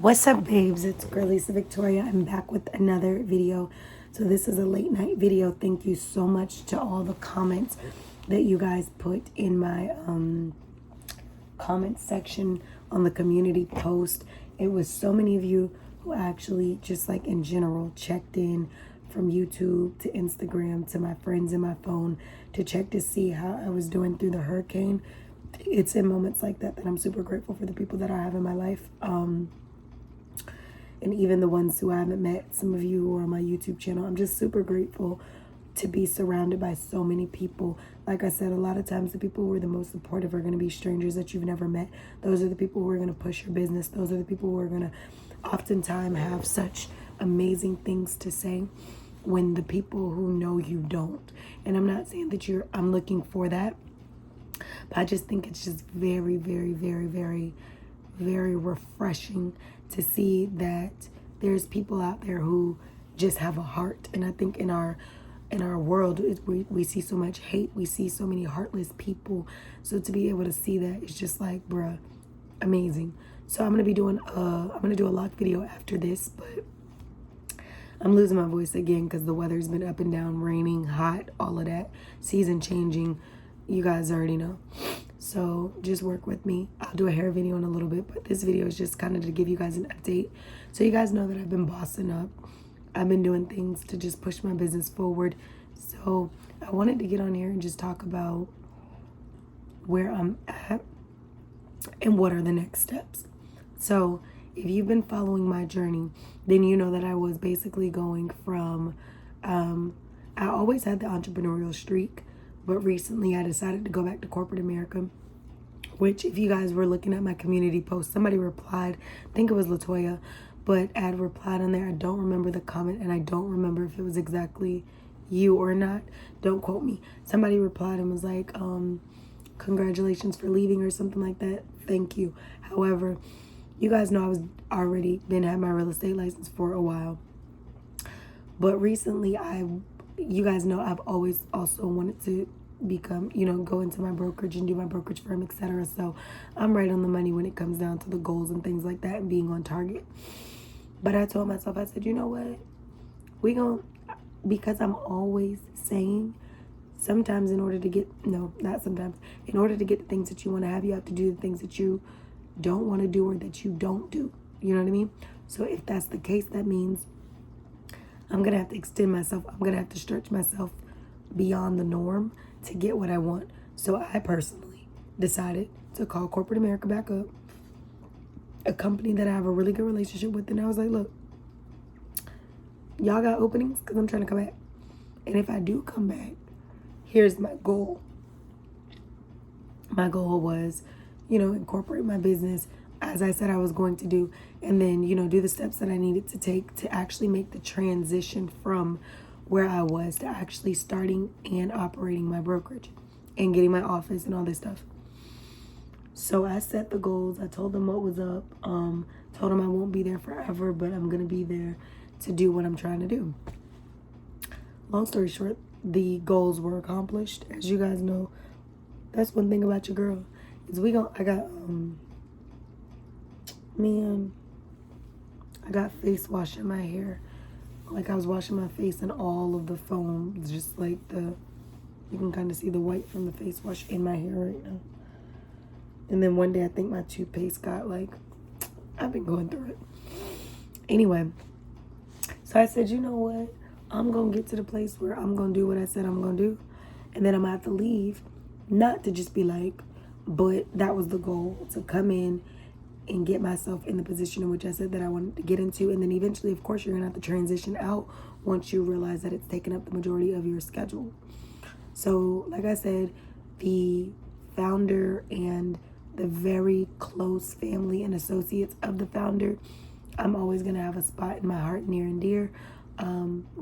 What's up, babes? It's Girlisa Victoria. I'm back with another video. So this is a late night video. Thank you so much to all the comments that you guys put in my comment section on the community post. It was so many of you who actually just like in general checked in from YouTube to Instagram to my friends in my phone to check to see how I was doing through the hurricane. It's in moments like that that I'm super grateful for the people that I have in my life. And even the ones who I haven't met, some of you who are on my YouTube channel, I'm just super grateful to be surrounded by so many people. Like I said, a lot of times the people who are the most supportive are going to be strangers that you've never met. Those are the people who are going to push your business. Those are the people who are going to oftentimes have such amazing things to say when the people who know you don't. And I'm not saying that I'm looking for that, but I just think it's just very, very, very, very, very refreshing to see that there's people out there who just have a heart. And I think in our world, we see so much hate. We see so many heartless people. So to be able to see that is just like, bruh, amazing. So I'm gonna do a lock video after this, but I'm losing my voice again because the weather's been up and down, raining, hot, all of that, season changing. You guys already know. So just work with me. I'll do a hair video in a little bit, but this video is just kind of to give you guys an update. So you guys know that I've been bossing up. I've been doing things to just push my business forward. So I wanted to get on here and just talk about where I'm at and what are the next steps. So if you've been following my journey, then you know that I was basically going from, I always had the entrepreneurial streak, but recently I decided to go back to corporate America, which if you guys were looking at my community post, somebody replied, I think it was Latoya, but I had replied on there. I don't remember the comment and I don't remember if it was exactly you or not. Don't quote me. Somebody replied and was like, congratulations for leaving or something like that. Thank you. However, you guys know I was already had my real estate license for a while. But recently you guys know I've always also wanted to become, go into my brokerage and do my brokerage firm, etc. So I'm right on the money when it comes down to the goals and things like that and being on target. But I told myself, I said, you know what? Because I'm always saying sometimes in order to get the things that you want to have, you have to do the things that you don't want to do or that you don't do. You know what I mean? So if that's the case, that means I'm going to have to extend myself. I'm going to have to stretch myself beyond the norm to get what I want. So I personally decided to call corporate America back up, a company that I have a really good relationship with. And I was like, look, y'all got openings? Because I'm trying to come back. And if I do come back, here's my goal. My goal was, incorporate my business as I said I was going to do, and then, do the steps that I needed to take to actually make the transition from where I was to actually starting and operating my brokerage and getting my office and all this stuff. So I set the goals. I told them what was up. Told them I won't be there forever, but I'm going to be there to do what I'm trying to do. Long story short, the goals were accomplished. As you guys know, that's one thing about your girl. I got face wash in my hair. Like I was washing my face and all of the foam, just like you can kind of see the white from the face wash in my hair right now. And then one day I think my toothpaste got I've been going through it. Anyway, so I said, you know what? I'm going to get to the place where I'm going to do what I said I'm going to do. And then I'm going to have to leave. Not to just be but that was the goal, to come in and get myself in the position in which I said that I wanted to get into. And then eventually, of course, you're going to have to transition out once you realize that it's taken up the majority of your schedule. So, like I said, the founder and the very close family and associates of the founder, I'm always going to have a spot in my heart near and dear.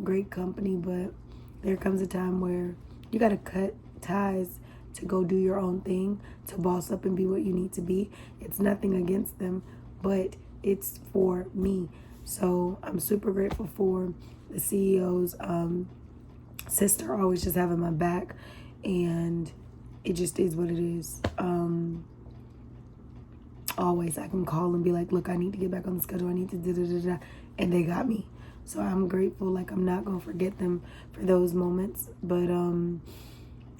Great company, but there comes a time where you got to cut ties to go do your own thing, to boss up and be what you need to be. It's nothing against them, but it's for me. So I'm super grateful for the CEO's sister always just having my back, and it just is what it is. always I can call and be like, look, I need to get back on the schedule. I need to da-da-da-da. And they got me. So I'm grateful. Like, I'm not going to forget them for those moments. But, and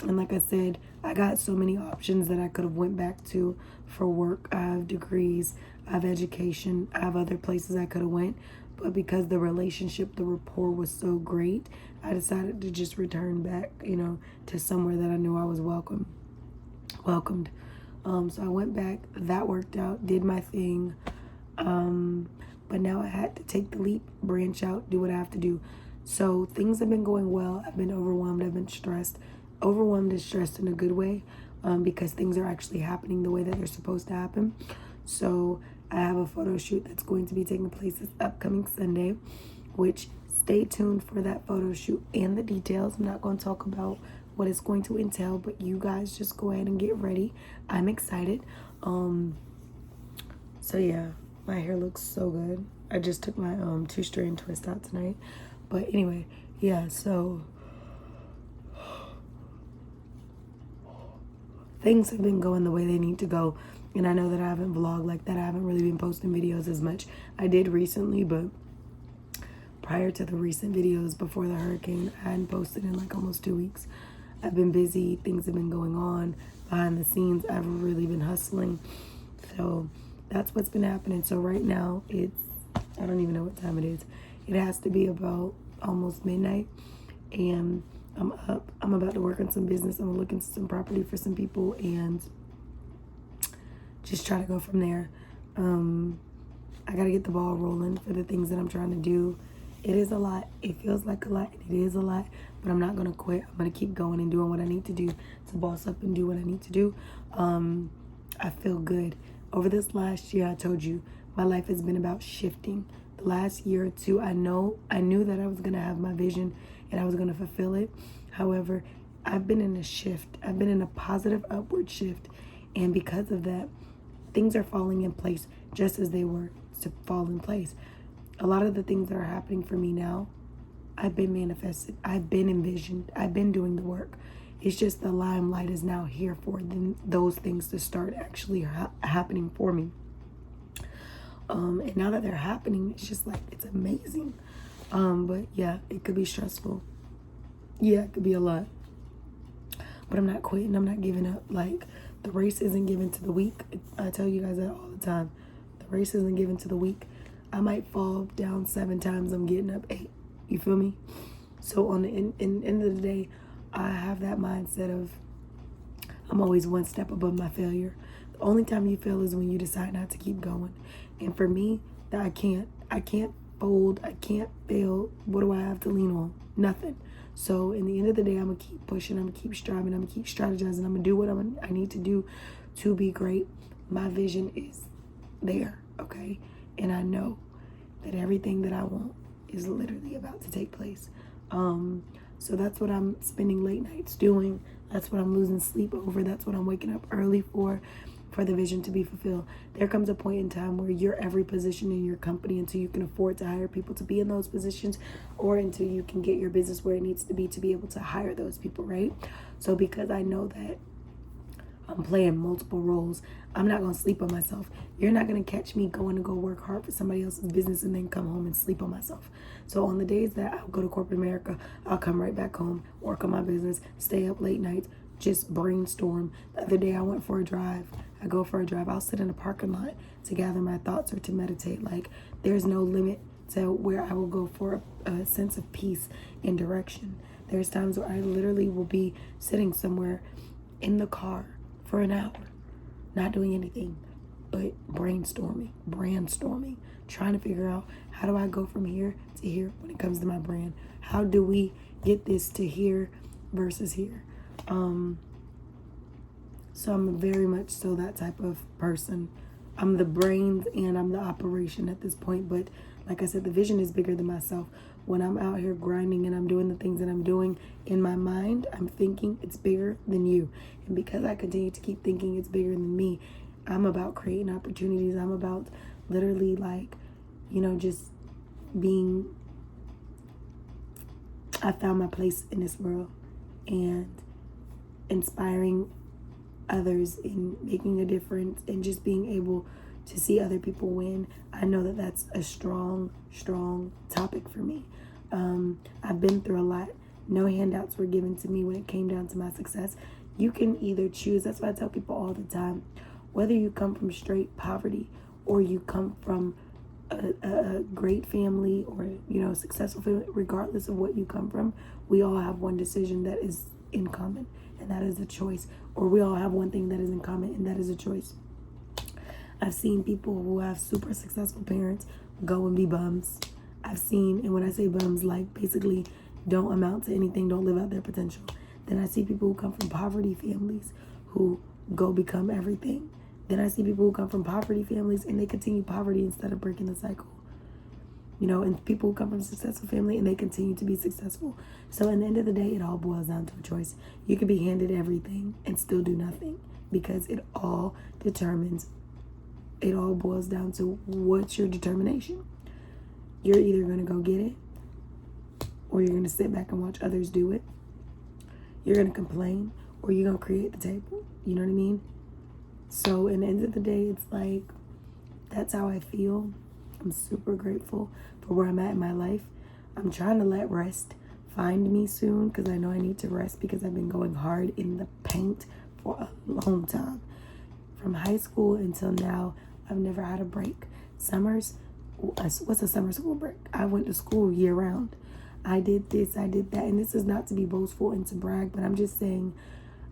like I said, I got so many options that I could have went back to for work. I have degrees, I have education, I have other places I could have went. But because the relationship, the rapport was so great, I decided to just return back, to somewhere that I knew I was welcomed. So I went back, that worked out, did my thing. But now I had to take the leap, branch out, do what I have to do. So things have been going well. I've been overwhelmed, I've been stressed. Overwhelmed and stressed in a good way, because things are actually happening the way that they're supposed to happen. So I have a photo shoot that's going to be taking place this upcoming Sunday, which stay tuned for that photo shoot and the details. I'm not going to talk about what it's going to entail, but you guys just go ahead and get ready. I'm excited. So yeah, my hair looks so good. I just took my 2-strand twist out tonight. But anyway, yeah, so things have been going the way they need to go. And I know that I haven't vlogged like that. I haven't really been posting videos as much. I did recently, but prior to the recent videos before the hurricane, I hadn't posted in like almost 2 weeks. I've been busy. Things have been going on behind the scenes. I've really been hustling. So that's what's been happening. So right now I don't even know what time it is. It has to be about almost midnight. And I'm up. I'm about to work on some business. I'm gonna look into some property for some people and just try to go from there. I gotta get the ball rolling for the things that I'm trying to do. It is a lot. It feels like a lot. It is a lot, but I'm not gonna quit. I'm gonna keep going and doing what I need to do to boss up and do what I need to do. I feel good. Over this last year, I told you, my life has been about shifting. The last year or two, I knew that I was gonna have my vision and I was gonna fulfill it. However, I've been in a shift. I've been in a positive upward shift. And because of that, things are falling in place just as they were to fall in place. A lot of the things that are happening for me now, I've been manifested. I've been envisioned. I've been doing the work. It's just the limelight is now here for those things to start actually happening for me. And now that they're happening, it's just like, it's amazing. But yeah, it could be stressful. Yeah, it could be a lot. But I'm not quitting. I'm not giving up. Like, the race isn't given to the weak. I tell you guys that all the time. The race isn't given to the weak. I might fall down 7 times. I'm getting up 8. You feel me? So on the end of the day, I have that mindset of I'm always one step above my failure. The only time you fail is when you decide not to keep going. And for me, that I can't fold. I can't fail. What do I have to lean on? Nothing. So in the end of the day, I'm going to keep pushing. I'm going to keep striving. I'm going to keep strategizing. I'm going to do what I need to do to be great. My vision is there, okay? And I know that everything that I want is literally about to take place. So that's what I'm spending late nights doing. That's what I'm losing sleep over. That's what I'm waking up early for the vision to be fulfilled. There comes a point in time where you're every position in your company until you can afford to hire people to be in those positions, or until you can get your business where it needs to be able to hire those people, right? So because I know that I'm playing multiple roles, I'm not going to sleep on myself. You're not going to catch me going to go work hard for somebody else's business and then come home and sleep on myself. So on the days that I'll go to corporate America, I'll come right back home, work on my business, stay up late nights, just brainstorm. The other day I went for a drive. I go for a drive. I'll sit in a parking lot to gather my thoughts or to meditate. Like, there's no limit to where I will go for a sense of peace and direction. There's times where I literally will be sitting somewhere in the car for an hour, not doing anything but brainstorming, trying to figure out, how do I go from here to here when it comes to my brand? How do we get this to here versus here? So I'm very much so that type of person. I'm the brains and I'm the operation at this point. But like I said, the vision is bigger than myself. When I'm out here grinding and I'm doing the things that I'm doing, in my mind, I'm thinking it's bigger than you. And because I continue to keep thinking it's bigger than me, I'm about creating opportunities. I'm about literally just being, I found my place in this world and inspiring others and making a difference and just being able to see other people win. I know that that's a strong topic for me. I've been through a lot. No handouts were given to me when it came down to my success. You can either choose. That's why I tell people all the time, whether you come from straight poverty or you come from a great family or, you know, successful family, regardless of what you come from, we all have one decision that is in common, and that is a choice. Or we all have one thing that is in common, and that is a choice. I've seen people who have super successful parents go and be bums. I've seen, and when I say bums, like basically don't amount to anything, don't live out their potential. Then I see people who come from poverty families who go become everything. Then I see people who come from poverty families and they continue poverty instead of breaking the cycle. You know, and people who come from successful family and they continue to be successful. So in the end of the day, it all boils down to a choice. You could be handed everything and still do nothing, because it all boils down to what's your determination. You're either going to go get it, or you're going to sit back and watch others do it. You're going to complain, or you're going to create the table. You know what I mean? So in the end of the day, it's like, that's how I feel. I'm super grateful for where I'm at in my life. I'm trying to let rest find me soon, because I know I need to rest, because I've been going hard in the paint for a long time. From high school until now, I've never had a break. Summers, what's a summer school break? I went to school year round. I did this, I did that. And this is not to be boastful and to brag, but I'm just saying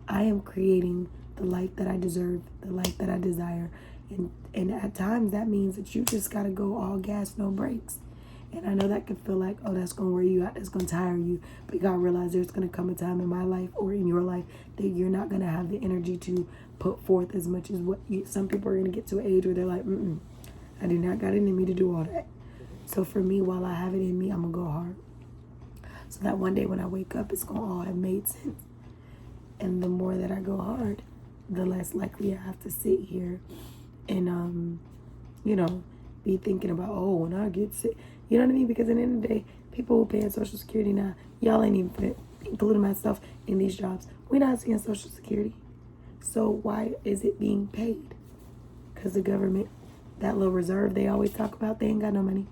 I am creating the life that I deserve, the life that I desire. And at times that means that you just got to go all gas, no brakes. And I know that can feel like, oh, that's going to wear you out, that's going to tire you. But you got to realize there's going to come a time in my life or in your life that you're not going to have the energy to put forth as much as what some people are going to get to an age where they're like, I do not got it in me to do all that. So for me, while I have it in me, I'm going to go hard. So that one day when I wake up, it's going to all have made sense. And the more that I go hard, the less likely I have to sit here and, be thinking about, oh, when I get sick. You know what I mean? Because at the end of the day, people who paying Social Security now, y'all ain't even fit, including myself, in these jobs. We're not seeing Social Security. So why is it being paid? Because the government, that little reserve they always talk about, they ain't got no money.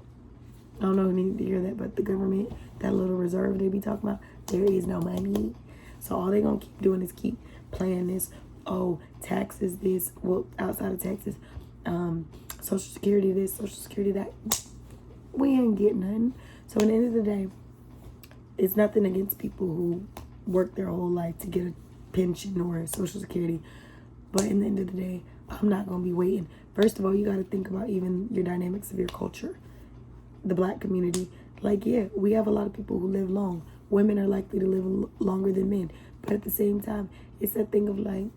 I don't know if you need to hear that, but the government, that little reserve they be talking about, there is no money. So all they gonna keep doing is keep playing this, oh, taxes this, well, outside of taxes, Social Security this, Social Security that. We ain't getting nothing. So at the end of the day, it's nothing against people who work their whole life to get a pension or a Social Security. But in the end of the day, I'm not going to be waiting. First of all, you got to think about even your dynamics of your culture. The Black community. Like, yeah, we have a lot of people who live long. Women are likely to live longer than men. But at the same time, it's that thing of like,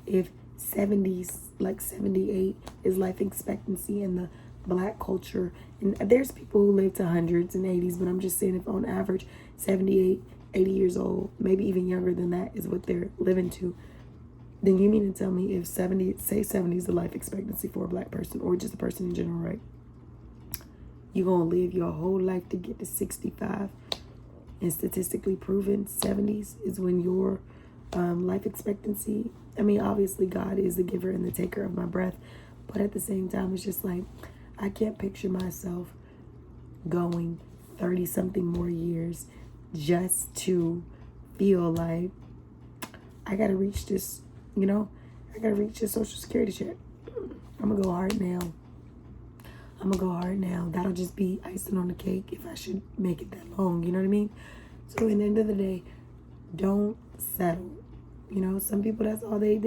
if 70s, like 78 is life expectancy in the Black culture, and there's people who live to hundreds and 80s, but I'm just saying if on average 78, 80 years old, maybe even younger than that is what they're living to, then you mean to tell me if 70 is the life expectancy for a Black person, or just a person in general, right? You're going to live your whole life to get to 65, and statistically proven 70s is when your life expectancy, I mean, obviously God is the giver and the taker of my breath, but at the same time, it's just like, I can't picture myself going 30 something more years just to feel like I got to reach this, I got to reach this Social Security check. I'm going to go hard now. That'll just be icing on the cake if I should make it that long. You know what I mean? So in the end of the day, don't settle. Some people, that's all they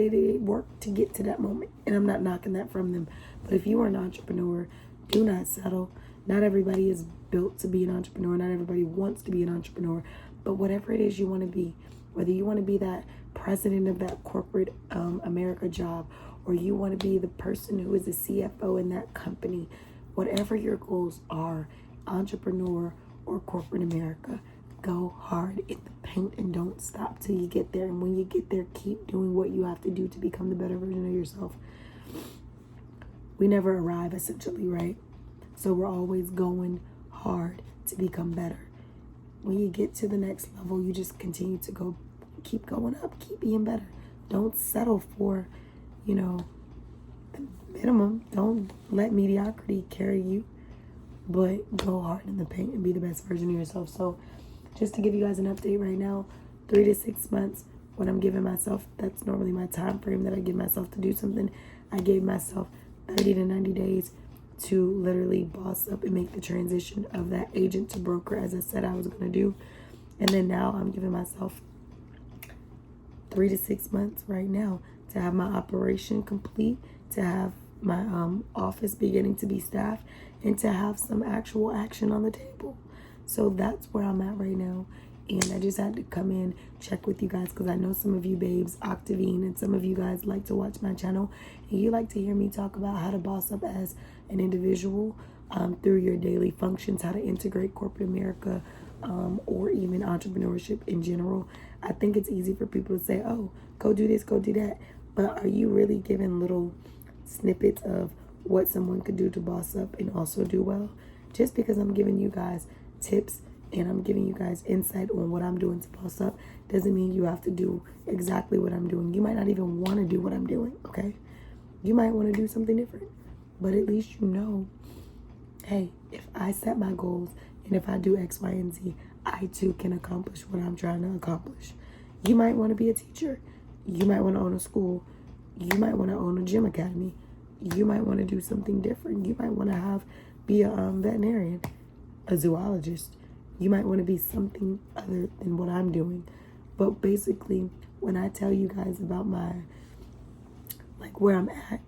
work to get to that moment. And I'm not knocking that from them. But if you are an entrepreneur, do not settle. Not everybody is built to be an entrepreneur. Not everybody wants to be an entrepreneur. But whatever it is you want to be, whether you want to be that president of that corporate America job, or you want to be the person who is a CFO in that company, whatever your goals are, entrepreneur or corporate America, go hard in the paint and don't stop till you get there. And when you get there, keep doing what you have to do to become the better version of yourself. We never arrive, essentially, right? So we're always going hard to become better. When you get to the next level, you just continue to keep going up, keep being better. Don't settle for, the minimum. Don't let mediocrity carry you, but go hard in the paint and be the best version of yourself. So just to give you guys an update right now, 3 to 6 months, when I'm giving myself, that's normally my time frame that I give myself to do something. I gave myself 30 to 90 days to literally boss up and make the transition of that agent to broker, as I said I was going to do. And then now I'm giving myself 3 to 6 months right now to have my operation complete, to have my office beginning to be staffed, and to have some actual action on the table. So that's where I'm at right now. And I just had to come in, check with you guys, because I know some of you babes, Octavine, and some of you guys like to watch my channel, and you like to hear me talk about how to boss up as an individual through your daily functions, how to integrate corporate America, or even entrepreneurship in general. I think it's easy for people to say, oh, go do this, go do that. But are you really giving little snippets of what someone could do to boss up and also do well? Just because I'm giving you guys tips and I'm giving you guys insight on what I'm doing to boss up doesn't mean you have to do exactly what I'm doing. You might not even want to do what I'm doing, okay? You might want to do something different, but at least you know, hey, if I set my goals and if I do X, Y, and Z, I too can accomplish what I'm trying to accomplish. You might want to be a teacher. You might want to own a school. You might want to own a gym academy. You might want to do something different. You might want to be a veterinarian, a zoologist. You might want to be something other than what I'm doing. But basically, when I tell you guys about where I'm at,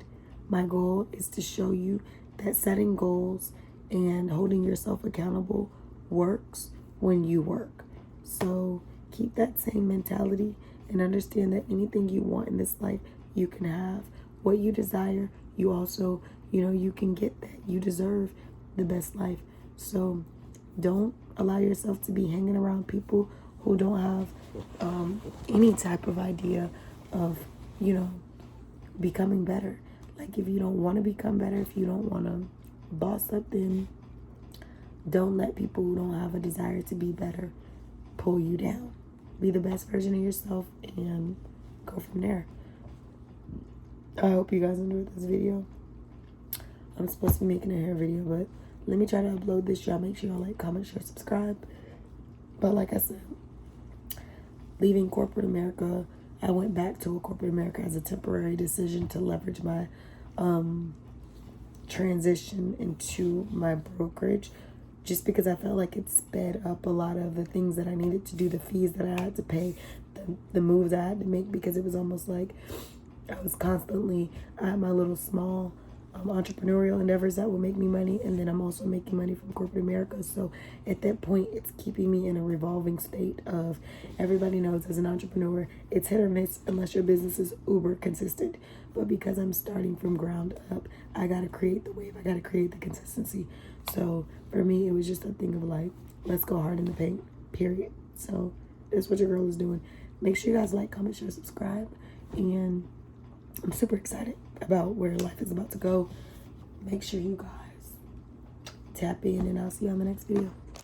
my goal is to show you that setting goals and holding yourself accountable works when you work. So keep that same mentality and understand that anything you want in this life, you can have. What you desire, you also, you can get that. You deserve the best life. So don't allow yourself to be hanging around people who don't have any type of idea of, becoming better. Like, if you don't want to become better, if you don't want to boss up, then don't let people who don't have a desire to be better pull you down. Be the best version of yourself and go from there. I hope you guys enjoyed this video. I'm supposed to be making a hair video, but let me try to upload this. Y'all make sure y'all like, comment, share, subscribe. But like I said, leaving corporate America, I went back to a corporate America as a temporary decision to leverage my transition into my brokerage, just because I felt like it sped up a lot of the things that I needed to do, the fees that I had to pay, the moves I had to make, because it was almost like I was constantly at my little small entrepreneurial endeavors that will make me money, and then I'm also making money from corporate America. So at that point, it's keeping me in a revolving state of, everybody knows as an entrepreneur, it's hit or miss unless your business is uber consistent. But because I'm starting from ground up, I gotta create the wave, I gotta create the consistency. So for me, it was just a thing of like, let's go hard in the paint, period. So that's what your girl is doing. Make sure you guys like, comment, share, subscribe, and I'm super excited about where life is about to go. Make sure you guys tap in, and I'll see you on the next video.